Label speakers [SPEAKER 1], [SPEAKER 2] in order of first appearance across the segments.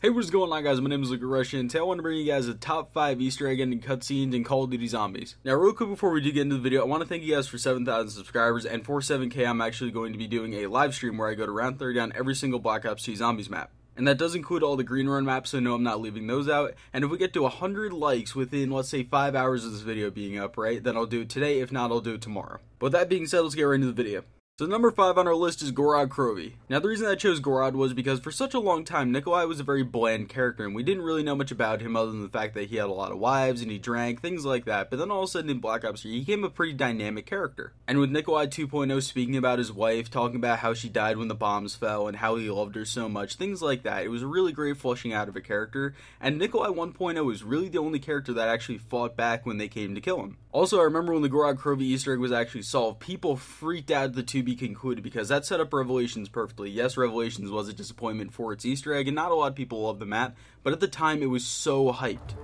[SPEAKER 1] Hey, what's going on, guys? My name is Luke Russian, and today I want to bring you guys the top 5 Easter egg ending cutscenes in Call of Duty Zombies. Now, real quick before we do get into the video, I want to thank you guys for 7,000 subscribers, and for 7K, I'm actually going to be doing a live stream where I go to round 30 on every single Black Ops 2 Zombies map. And that does include all the green run maps, so no, I'm not leaving those out. And if we get to 100 likes within, let's say, 5 hours of this video being up, right, then I'll do it today. If not, I'll do it tomorrow. But with that being said, let's get right into the video. So number 5 on our list is Gorod Krovi. Now the reason I chose Gorod was because for such a long time, Nikolai was a very bland character and we didn't really know much about him other than the fact that he had a lot of wives and he drank, things like that. But then all of a sudden in Black Ops 3, he became a pretty dynamic character. And with Nikolai 2.0 speaking about his wife, talking about how she died when the bombs fell and how he loved her so much, things like that, it was a really great fleshing out of a character. And Nikolai 1.0 was really the only character that actually fought back when they came to kill him. Also, I remember when the Gorod Krovi Easter egg was actually solved, people freaked out at the to be concluded because that set up Revelations perfectly. Yes, Revelations was a disappointment for its Easter egg, and not a lot of people loved the map, but at the time it was so hyped.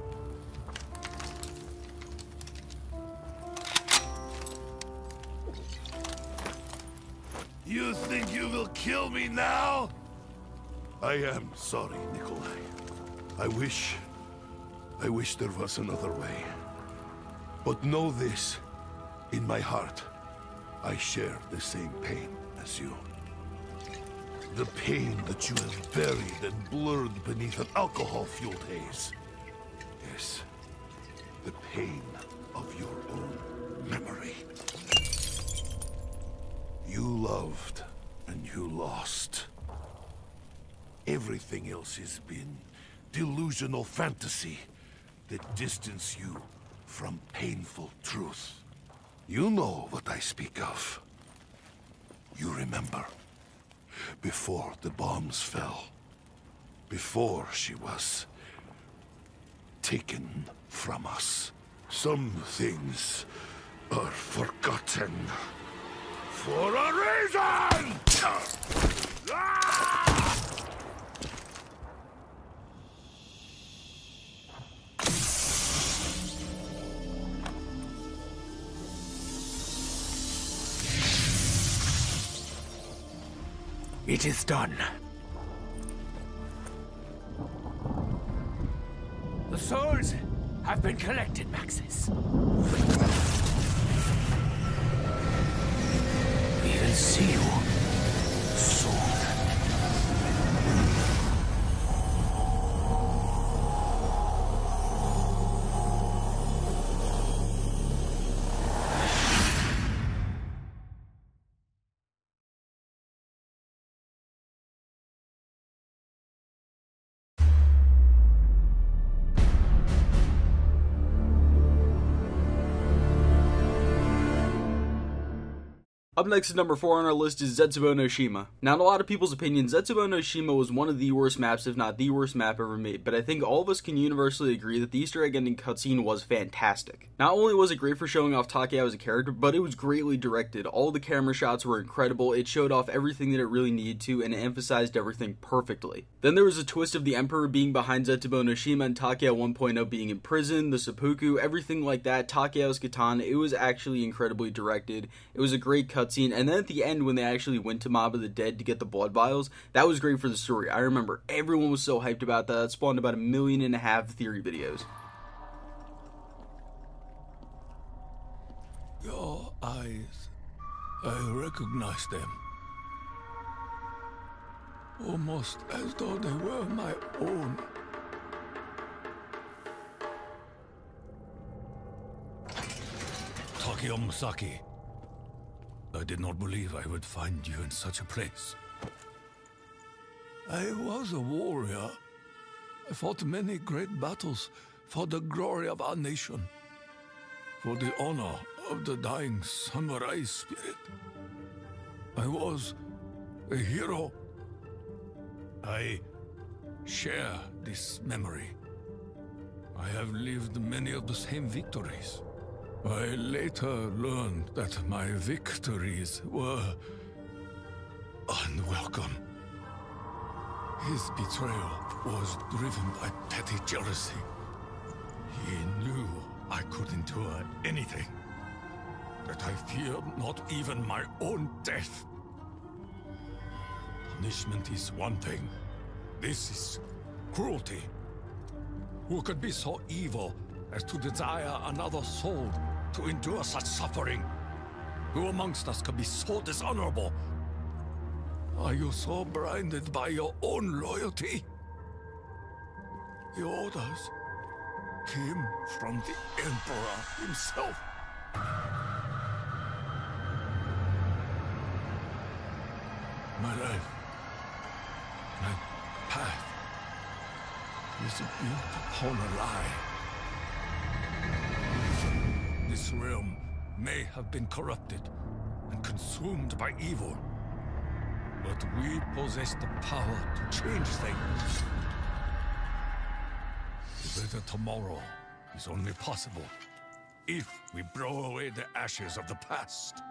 [SPEAKER 2] You think you will kill me now? I am sorry, Nikolai. I wish there was another way. But know this, in my heart, I share the same pain as you. The pain that you have buried and blurred beneath an alcohol-fueled haze. Yes, the pain of your own memory. You loved and you lost. Everything else has been delusional fantasy that distance you from painful truth. You know what I speak of. You remember. Before the bombs fell. Before she was taken from us. Some things are forgotten. For a reason!
[SPEAKER 3] It is done. The souls have been collected, Maxis. We will see you soon.
[SPEAKER 1] Up next is number 4 on our list is Zetsubo no Shima. Now in a lot of people's opinions, Zetsubo no Shima was one of the worst maps, if not the worst map ever made, but I think all of us can universally agree that the Easter egg ending cutscene was fantastic. Not only was it great for showing off Takeo as a character, but it was greatly directed. All the camera shots were incredible, it showed off everything that it really needed to, and it emphasized everything perfectly. Then there was a twist of the Emperor being behind Zetsubo no Shima and Takeo 1.0 being in prison, the seppuku, everything like that, Takeo's katana. It was actually incredibly directed. It was a great cutscene. And then at the end when they actually went to Mob of the Dead to get the blood vials, that was great for the story. I remember everyone was so hyped about that. It spawned about 1.5 million theory videos.
[SPEAKER 2] Your eyes, I recognize them. Almost as though they were my own. Takeo Musaki. I did not believe I would find you in such a place. I was a warrior. I fought many great battles for the glory of our nation, for the honor of the dying samurai spirit. I was a hero. I share this memory. I have lived many of the same victories. I later learned that my victories were unwelcome. His betrayal was driven by petty jealousy. He knew I could endure anything, that I feared not even my own death. Punishment is one thing. This is
[SPEAKER 4] cruelty. Who could be so evil as to desire another soul to endure such suffering? Who amongst us could be so dishonorable? Are you so blinded by your own loyalty? The orders came from the Emperor himself. My life, my path, is built upon a lie. This realm may have been corrupted and consumed by evil, but we possess the power to change things. The better tomorrow is only possible if we blow away the ashes of the past.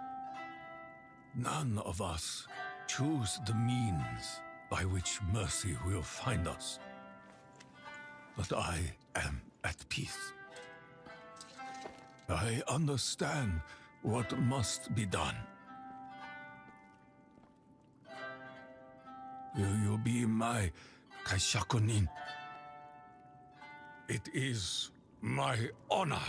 [SPEAKER 4] None of us choose the means by which mercy will find us. But I am at peace. I understand what must be done. Will you be my Kaishakunin? It is my honor.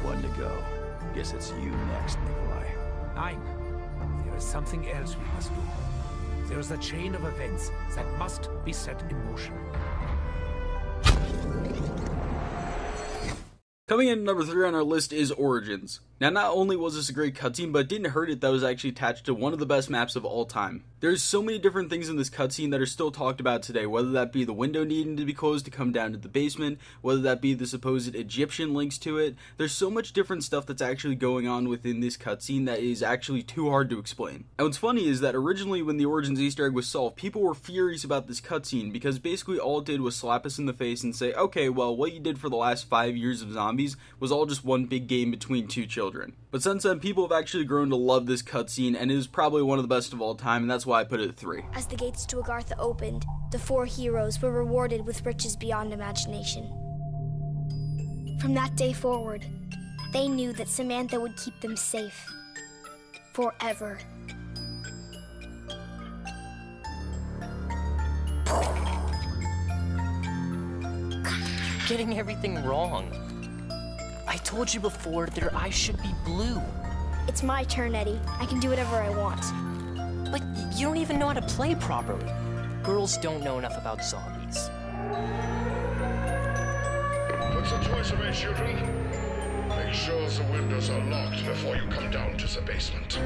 [SPEAKER 5] One to go. Guess it's you next, Nikolai.
[SPEAKER 3] Nein. There is something else we must do. There is a chain of events that must be set in motion.
[SPEAKER 1] Coming in at number 3 on our list is Origins. Now, not only was this a great cutscene, but it didn't hurt it that it was actually attached to one of the best maps of all time. There's so many different things in this cutscene that are still talked about today, whether that be the window needing to be closed to come down to the basement, whether that be the supposed Egyptian links to it. There's so much different stuff that's actually going on within this cutscene that is actually too hard to explain. And what's funny is that originally when the Origins Easter egg was solved, people were furious about this cutscene because basically all it did was slap us in the face and say, okay, well, what you did for the last 5 years of zombies was all just one big game between two children. But since then, people have actually grown to love this cutscene, and it is probably one of the best of all time, and that's why I put it at 3.
[SPEAKER 6] As the gates to Agartha opened, the 4 heroes were rewarded with riches beyond imagination. From that day forward, they knew that Samantha would keep them safe. Forever.
[SPEAKER 7] You're getting everything wrong. I told you before their eyes should be blue.
[SPEAKER 6] It's my turn, Eddie. I can do whatever I want.
[SPEAKER 7] But you don't even know how to play properly. Girls don't know enough about zombies.
[SPEAKER 8] What's the choice of it, children? Make sure the windows are locked before you come down to the basement.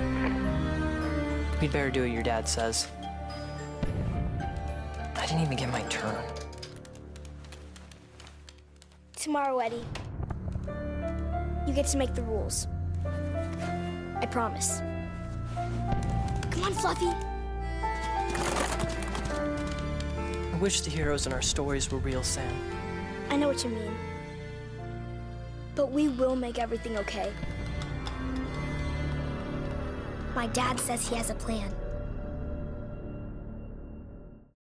[SPEAKER 7] We'd better do what your dad says. I didn't even get my turn.
[SPEAKER 6] Tomorrow, Eddie. You get to make the rules. I promise. Come on, Fluffy.
[SPEAKER 7] I wish the heroes in our stories were real, Sam.
[SPEAKER 6] I know what you mean. But we will make everything okay. My dad says he has a plan.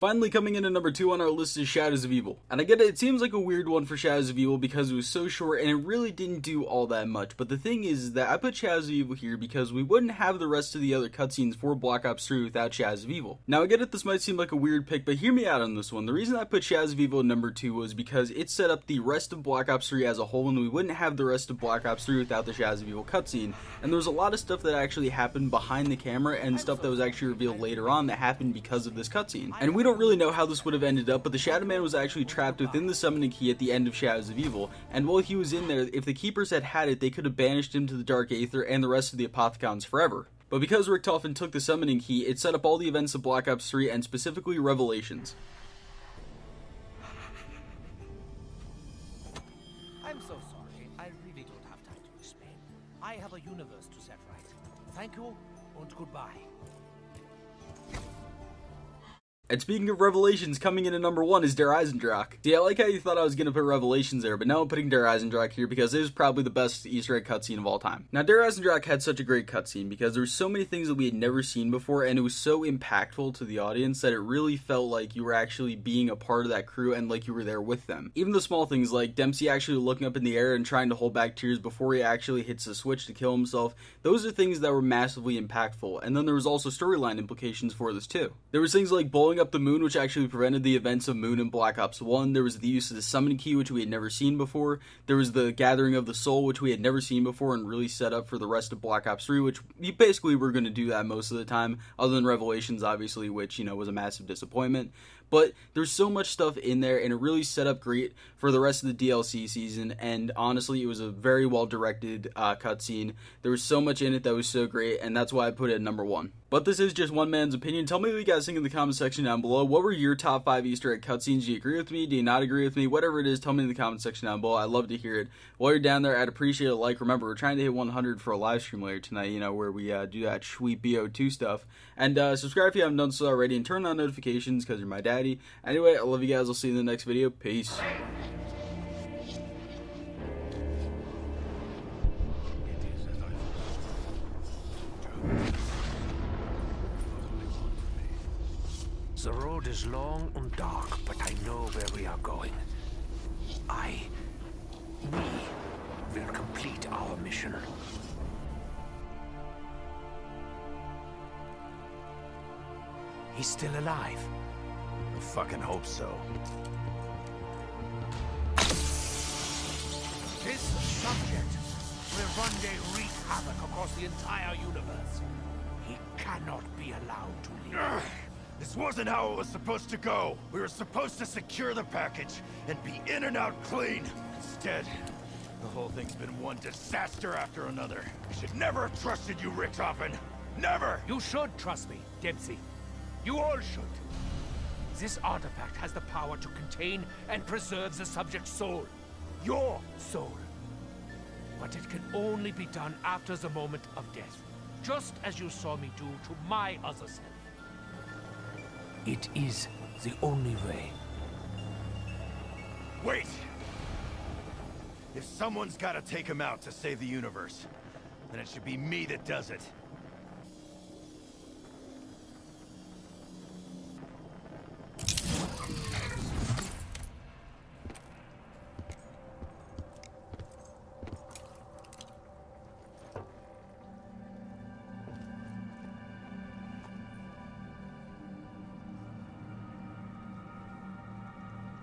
[SPEAKER 1] Finally, coming in at number 2 on our list is Shadows of Evil. And I get it seems like a weird one for Shadows of Evil because it was so short and it really didn't do all that much. But the thing is that I put Shadows of Evil here because we wouldn't have the rest of the other cutscenes for Black Ops 3 without Shadows of Evil. Now I get it, this might seem like a weird pick, but hear me out on this one. The reason I put Shadows of Evil at number 2 was because it set up the rest of Black Ops 3 as a whole, and we wouldn't have the rest of Black Ops 3 without the Shadows of Evil cutscene. And there was a lot of stuff that actually happened behind the camera and stuff that was actually revealed later on that happened because of this cutscene. And we don't really know how this would have ended up, but the Shadow Man was actually trapped within the summoning key at the end of Shadows of Evil, and while he was in there, if the Keepers had had it, they could have banished him to the Dark Aether and the rest of the Apothicons forever. But because Richtofen took the summoning key, it set up all the events of Black Ops 3 and specifically Revelations.
[SPEAKER 3] I'm so sorry. I really don't have time to explain. I have a universe to set right. Thank you and goodbye.
[SPEAKER 1] And speaking of Revelations, coming in at number 1 is Der Eisendrache. See, I like how you thought I was going to put Revelations there, but now I'm putting Der Eisendrache here because it is probably the best Easter egg cutscene of all time. Now, Der Eisendrache had such a great cutscene because there were so many things that we had never seen before, and it was so impactful to the audience that it really felt like you were actually being a part of that crew and like you were there with them. Even the small things like Dempsey actually looking up in the air and trying to hold back tears before he actually hits the switch to kill himself, those are things that were massively impactful. And then there was also storyline implications for this too. There was things like blowing up the moon, which actually prevented the events of Moon and Black Ops 1. There was the use of the summoning key, which we had never seen before. There was the gathering of the soul, which we had never seen before and really set up for the rest of Black Ops 3, which you basically were going to do that most of the time, other than Revelations, obviously, which, you know, was a massive disappointment. But there's so much stuff in there, and it really set up great for the rest of the DLC season, and honestly, it was a very well-directed cutscene. There was so much in it that was so great, and that's why I put it at number 1. But this is just one man's opinion. Tell me what you guys think in the comment section down below. What were your top 5 Easter egg cutscenes? Do you agree with me? Do you not agree with me? Whatever it is, tell me in the comment section down below. I'd love to hear it. While you're down there, I'd appreciate a like. Remember, we're trying to hit 100 for a live stream later tonight, you know, where we do that sweet BO2 stuff. And subscribe if you haven't done so already, and turn on notifications because you're my daddy. Anyway, I love you guys. I'll see you in the next video. Peace.
[SPEAKER 3] The road is long and dark, but I know where we are going. We will complete our mission. He's still alive.
[SPEAKER 5] I fucking hope so.
[SPEAKER 3] This subject will one day wreak havoc across the entire universe. He cannot be allowed to live.
[SPEAKER 5] This wasn't how it was supposed to go. We were supposed to secure the package and be in and out clean. Instead, the whole thing's been one disaster after another. I should never have trusted you, Richthofen. Never!
[SPEAKER 3] You should trust me, Dempsey. You all should. This artifact has the power to contain and preserve the subject's soul. Your soul. But it can only be done after the moment of death. Just as you saw me do to my other self. It is the only way.
[SPEAKER 5] Wait! If someone's gotta take him out to save the universe, then it should be me that does it.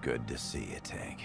[SPEAKER 5] Good to see you, Tank.